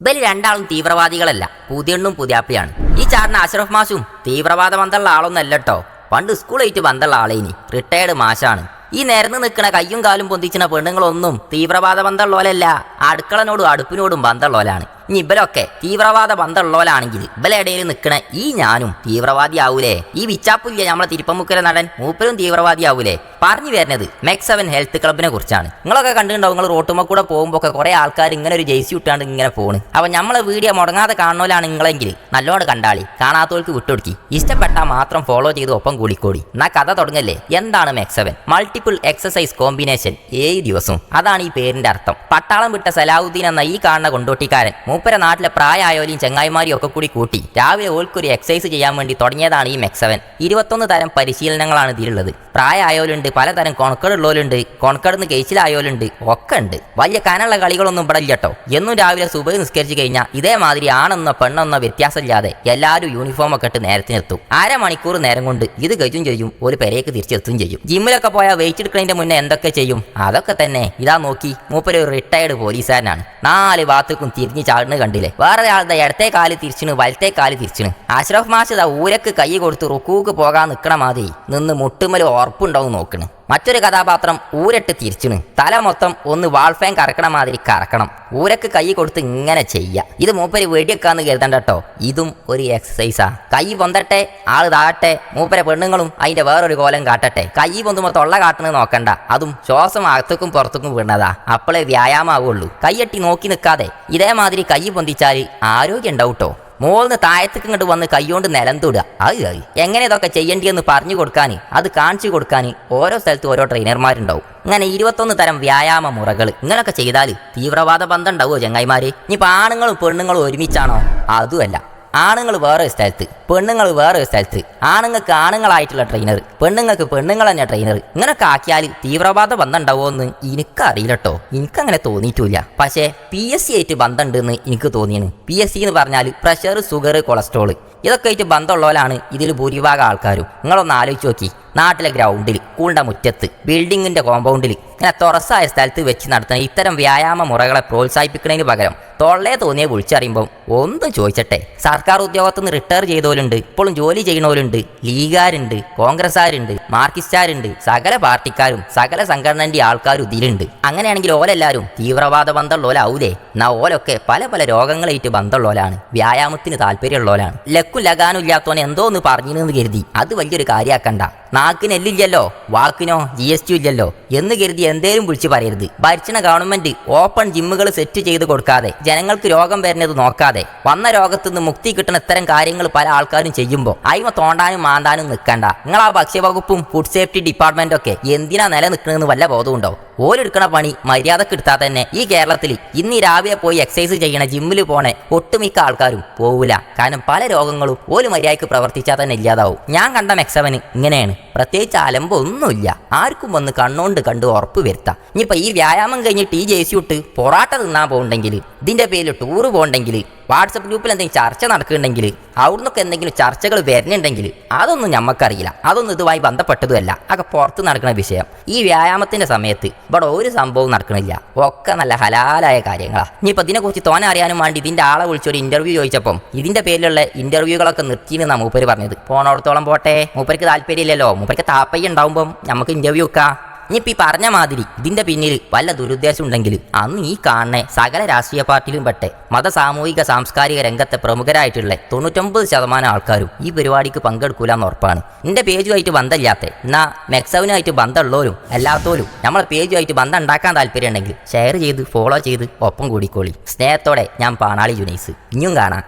ഇവര് രണ്ടാളും തീവ്രവാദികളല്ല, പുതിയണ്ണും പുതിയാപ്പിയാണ്. ഈ ചാറിന് അഷ്റഫ് മാഷും തീവ്രവാദ ബന്ധമുള്ള ആളൊന്നല്ലോ. പണ്ട് സ്കൂളായിട്ട് ബന്ധമുള്ള ആളേനി, റിട്ടയർഡ് മാഷാണ്. ഈ നിരന്ന് നിൽക്കണ കയ്യും കാലും പൊന്തിച്ചിന പെണ്ണുങ്ങളൊന്നും തീവ്രവാദ ബന്ധമുള്ളോലല്ല, അടുക്കളനോടും അടുപ്പിനോടും ബന്ധമുള്ളോലാണ്. ഇനി ഇവരൊക്കെ തീവ്രവാദ ബന്ധമുള്ളോലാണെങ്കിൽ ഇവലിടയിൽ നിൽക്കണ ഈ ഞാനും തീവ്രവാദി ആവൂലേ? ഈ വിച്ചാപ്പില്ല നമ്മളെ തിരുപ്പമുക്കര നടൻ മൂപ്പരും തീവ്രവാദി ആവൂലേ? പറഞ്ഞു വരുന്നത് മെക്സ്7 ഹെൽത്ത് ക്ലബിനെ കുറിച്ചാണ്. നിങ്ങളൊക്കെ കണ്ടിട്ടുണ്ടാവും, നിങ്ങൾ റോട്ടുമ്മ കൂടെ പോകുമ്പോൾ ഒക്കെ കുറെ ആൾക്കാർ ഇങ്ങനെ ഒരു ജേഴ്സി ഇട്ടാണ്ട് ഇങ്ങനെ പോണ്. അപ്പൊ നമ്മളെ വീഡിയോ മുടങ്ങാതെ കാണുന്നോലാണ് നിങ്ങളെങ്കിൽ നല്ലോണം കണ്ടാളി, കാണാത്തവർക്ക് വിട്ടുകൊടുക്കി. ഇഷ്ടപ്പെട്ടാൽ മാത്രം ഫോളോ ചെയ്ത് ഒപ്പം കൂടിക്കോടി. എന്നാ കഥ തുടങ്ങല്ലേ. എന്താണ് മെക്സ്7? മൾട്ടിപ്പിൾ എക്സസൈസ് കോമ്പിനേഷൻ 7 ദിവസവും, അതാണ് ഈ പേരിന്റെ അർത്ഥം. പട്ടാളം വിട്ട സലാഹുദ്ദീൻ എന്ന ഈ കാണുന്ന കൊണ്ടോട്ടിക്കാരൻ മൂപ്പര നാട്ടിലെ പ്രായമായോലും ചങ്ങായിമാരും ഒക്കെ കൂടി കൂട്ടി രാവിലെ ഓൾക്കൊരു എക്സസൈസ് ചെയ്യാൻ വേണ്ടി തുടങ്ങിയതാണ് ഈ മെക്സ്7. 21 തരം പരിശീലനങ്ങളാണ് ഇതിലുള്ളത്. പ്രായമായോലുണ്ട്, പലതരം കൊണക്കടുള്ളവരുണ്ട്, കൊണക്കടുന്ന് കേച്ചിലായോലുണ്ട്, ഒക്കെ ഉണ്ട്. വലിയ കനുള്ള കളികളൊന്നും ഇവിടെ ഇല്ലട്ടോ. എന്നും രാവിലെ സുബഹ് നിസ്കരിച്ച് കഴിഞ്ഞാൽ ഇതേമാതിരി ആണെന്നോ പെണ്ണെന്നോ വ്യത്യാസമില്ലാതെ എല്ലാവരും യൂണിഫോം ഒക്കെ ഇട്ട് നേരത്തിനെത്തും. അരമണിക്കൂർ നേരം കൊണ്ട് ഇത് കഴിയും ചെയ്യും, ഒരു പെരേക്ക് തിരിച്ചെത്തും ചെയ്യും. ജിമ്മിലൊക്കെ പോയാൽ വെയിറ്റ് എടുക്കുന്നതിന്റെ മുന്നേ എന്തൊക്കെ ചെയ്യും അതൊക്കെ തന്നെ. ഇതാ നോക്കി, മൂപ്പര് ഒരു റിട്ടയർഡ് പോലീസുകാരനാണ്. 4 ഭാഗത്തേക്കും തിരിഞ്ഞ് ചാടുന്ന കണ്ടില്ലേ. വേറെ ആളുടെ ഇടത്തെ കാല് തിരിച്ചിന്, വലത്തെ കാല് തിരിച്ചിന്. അഷ്റഫ് മാഷ് ഇതാ ഊരക്ക് കൈ കൊടുത്ത് റുക്കൂക്ക് പോകാൻ നിൽക്കണ മാതിരി നിന്ന് മുട്ടുമൽ ഉറപ്പുണ്ടാവും നോക്കണ്. മറ്റൊരു കഥാപാത്രം ഊരട്ട് തിരിച്ചിന്, തല മൊത്തം ഒന്ന് വാൾഫാൻ കറക്കണ മാതിരി കറക്കണം. ഊരക്ക് കൈ കൊടുത്ത് ഇങ്ങനെ ചെയ്യുക. ഇത് മൂപ്പര് വെടിയൊക്കാന്ന് കരുതണ്ടട്ടോ, ഇതും ഒരു എക്സസൈസാ. കൈ പൊന്തട്ടെ, ആള് താഴട്ടെ, മൂപ്പരെ പെണ്ണുങ്ങളും അതിന്റെ വേറൊരു കോലം കാട്ടട്ടെ. കൈ പൊന്തുമ്പോൾ തൊള്ള കാട്ടുന്നത് നോക്കണ്ട, അതും ശ്വാസം അകത്തേക്കും പുറത്തേക്കും വീണതാ. അപ്പോളേ വ്യായാമാവുള്ളൂ. കൈയട്ടി നോക്കി നിൽക്കാതെ ഇതേമാതിരി കൈ പൊന്തിച്ചാൽ ആരോഗ്യം ഉണ്ടാവട്ടോ. മോളിന്ന് താഴത്തേക്ക് ഇങ്ങോട്ട് വന്ന് കൈകൊണ്ട് നിലം തൊടുക. അത് എങ്ങനെ ഇതൊക്കെ ചെയ്യേണ്ടിയെന്ന് പറഞ്ഞു കൊടുക്കാൻ, അത് കാണിച്ചു കൊടുക്കാൻ ഓരോ സ്ഥലത്തും ഓരോ ട്രെയിനർമാരുണ്ടാവും. ഇങ്ങനെ 21 തരം വ്യായാമ മുറകൾ. ഇങ്ങനെയൊക്കെ ചെയ്താൽ തീവ്രവാദ ബന്ധം ഉണ്ടാവുമോ ചങ്ങായിമാര്? ഇനിയിപ്പോൾ ആണുങ്ങളും പെണ്ണുങ്ങളും ഒരുമിച്ചാണോ? അതുമല്ല. ആണുങ്ങൾ വേറെ സ്ഥലത്ത്, പെണ്ണുങ്ങൾ വേറെ സ്ഥലത്ത്. ആണുങ്ങൾക്ക് ആണുങ്ങളായിട്ടുള്ള ട്രെയിനർ, പെണ്ണുങ്ങൾക്ക് പെണ്ണുങ്ങൾ തന്നെ ട്രെയിനർ. ഇങ്ങനൊക്കെ ആക്കിയാൽ തീവ്രവാദ ബന്ധം ഉണ്ടാവുമെന്ന് എനിക്കറിയില്ലട്ടോ. എനിക്കങ്ങനെ തോന്നിയിട്ടില്ല. പക്ഷേ PSC ആയിട്ട് ബന്ധമുണ്ടെന്ന് എനിക്ക് തോന്നിയാണ്. PSC എന്ന് പറഞ്ഞാൽ പ്രഷർ, ഷുഗർ, കൊളസ്ട്രോൾ, ഇതൊക്കെ ആയിട്ട് ബന്ധമുള്ളവരാണ് ഇതിൽ ഭൂരിഭാഗം ആൾക്കാരും. നിങ്ങളൊന്ന് ആലോചിച്ച് നോക്കി, നാട്ടിലെ ഗ്രൗണ്ടിൽ, സ്കൂളിൻ്റെ മുറ്റത്ത്, ബിൽഡിങ്ങിൻ്റെ കോമ്പൗണ്ടിൽ, ഇങ്ങനെ തുറസായ സ്ഥലത്ത് വെച്ച് നടത്തുന്ന ഇത്തരം വ്യായാമ മുറകളെ പ്രോത്സാഹിപ്പിക്കുന്നതിന് പകരം തൊള്ളേ തോന്നിയെ വിളിച്ചറിയുമ്പം ഒന്നും ചോദിച്ചട്ടെ. സർക്കാർ ഉദ്യോഗത്തിൽ നിന്ന് റിട്ടയർ ചെയ്തവരുണ്ട്, ഇപ്പോഴും ജോലി ചെയ്യുന്നവരുണ്ട്, ലീഗുകാരുണ്ട്, കോൺഗ്രസ്സുകാരുണ്ട്, മാർക്സിസ്റ്റുകാരുണ്ട്, സകല പാർട്ടിക്കാരും സകല സംഘടനൻ്റെ ആൾക്കാരും ഇതിലുണ്ട്. അങ്ങനെയാണെങ്കിൽ ഓലെല്ലാവരും തീവ്രവാദ ബന്ധമുള്ളവരാവൂലേ? എന്നാ ഓലൊക്കെ പല പല രോഗങ്ങളായിട്ട് ബന്ധമുള്ളവരാണ്, വ്യായാമത്തിന് താല്പര്യമുള്ളവരാണ്. ലക്കും ലഗാനും ഇല്ലാത്തവനെ എന്തോ ഒന്ന് പറഞ്ഞിരുന്നു കരുതി അത് വലിയൊരു കാര്യമാക്കണ്ട. നാക്കിന് എല്ലില്ലല്ലോ, വാക്കിനോ GST ഇല്ലല്ലോ എന്ന് കരുതി എന്തേലും വിളിച്ച് പറയരുത്. ഭരിച്ചണ ഗവൺമെന്റ് ഓപ്പൺ ജിമ്മുകൾ സെറ്റ് ചെയ്ത് കൊടുക്കാതെ, ജനങ്ങൾക്ക് രോഗം വരുന്നത് നോക്കാതെ, വന്ന രോഗത്തുനിന്ന് മുക്തി കിട്ടുന്ന ഇത്തരം കാര്യങ്ങൾ പല ആൾക്കാരും ചെയ്യുമ്പോൾ അയിമ തോണ്ടാനും മാന്താനും നിൽക്കണ്ട. നിങ്ങൾ ആ ഭക്ഷ്യവകുപ്പും ഫുഡ് സേഫ്റ്റി ഡിപ്പാർട്ട്മെന്റും ഒക്കെ എന്തിനാ നിലനിൽക്കണമെന്ന് വല്ല ബോധമുണ്ടോ? ഓരെടുക്കണ പണി മര്യാദക്ക് എടുത്താൽ തന്നെ ഈ കേരളത്തിൽ ഇന്ന് രാവിലെ പോയി എക്സസൈസ് ചെയ്യണ ജിമ്മിൽ പോണേ ഒട്ടുമിക്ക ആൾക്കാരും പോവില്ല. കാരണം പല രോഗങ്ങളും ഓല് മര്യാദക്ക് പ്രവർത്തിച്ചാൽ തന്നെ ഇല്ലാതാവും. ഞാൻ കണ്ട മെക്സ്7 ഇങ്ങനെയാണ്. പ്രത്യേകിച്ച് അലമ്പൊന്നുമില്ല. ആർക്കും വന്ന് കണ്ണോണ്ട് കണ്ട് ഉറപ്പ് വരുത്താം. ഇനിയിപ്പോൾ ഈ വ്യായാമം കഴിഞ്ഞിട്ട് ഈ ജേഴ്സി ഇട്ട് പൊറാട്ട തിന്നാൻ പോകുന്നുണ്ടെങ്കിൽ, ഇതിൻ്റെ പേരിൽ ടൂറ് പോകുന്നുണ്ടെങ്കിൽ, വാട്സപ്പ് ഗ്രൂപ്പിൽ എന്തെങ്കിലും ചർച്ച നടക്കുന്നുണ്ടെങ്കിൽ, അവിടുന്നൊക്കെ എന്തെങ്കിലും ചർച്ചകൾ വരുന്നുണ്ടെങ്കിൽ അതൊന്നും ഞമ്മക്കറിയില്ല. അതൊന്നും ഇതുമായി ബന്ധപ്പെട്ടതുമല്ല. അതൊക്കെ പുറത്ത് നടക്കുന്ന വിഷയം. ഈ വ്യായാമത്തിൻ്റെ സമയത്ത് ഇവിടെ ഒരു സംഭവം നടക്കണില്ല. ഒക്കെ നല്ല ഹലാലായ കാര്യങ്ങളാണ്. ഇനിയിപ്പോൾ ഇതിനെക്കുറിച്ച് തോനെ അറിയാനും വേണ്ടി ഇതിൻ്റെ ആളെ വിളിച്ചൊരു ഇൻ്റർവ്യൂ ചോദിച്ചപ്പം ഇതിൻ്റെ പേരിലുള്ള ഇൻ്റർവ്യൂകളൊക്കെ നിർത്തിയെന്നാണ് മൂപ്പര് പറഞ്ഞത്. പോണോടത്തോളം പോട്ടെ, മൂപ്പർക്ക് താല്പര്യമില്ലല്ലോ. മൂപ്പർക്ക് താപ്പയ്യ ഉണ്ടാവുമ്പം നമുക്ക് ഇൻ്റർവ്യൂ വെക്കാം. ഇനിയിപ്പോൾ ഈ പറഞ്ഞ മാതിരി ഇതിൻ്റെ പിന്നിൽ വല്ല ദുരുദ്ദേശം ഉണ്ടെങ്കിൽ അന്ന് ഈ കാണുന്ന സകല രാഷ്ട്രീയ പാർട്ടിയിലും പെട്ടെ മത, സാമൂഹിക, സാംസ്കാരിക രംഗത്തെ പ്രമുഖരായിട്ടുള്ള 99% ആൾക്കാരും ഈ പരിപാടിക്ക് പങ്കെടുക്കൂലെന്ന് ഉറപ്പാണ്. എൻ്റെ പേജുമായിട്ട് ബന്ധമില്ലാത്ത, എന്നാൽ മെക്സ്7 ബന്ധമുള്ളവരും അല്ലാത്തവരും നമ്മളെ പേജുമായിട്ട് ബന്ധം ഉണ്ടാക്കാൻ താല്പര്യം ഉണ്ടെങ്കിൽ ഷെയർ ചെയ്ത് ഫോളോ ചെയ്ത് ഒപ്പം കൂടിക്കോളി. സ്നേഹത്തോടെ ഞാൻ പാണാളി ജുനൈസ്. ഇനിയും കാണാം.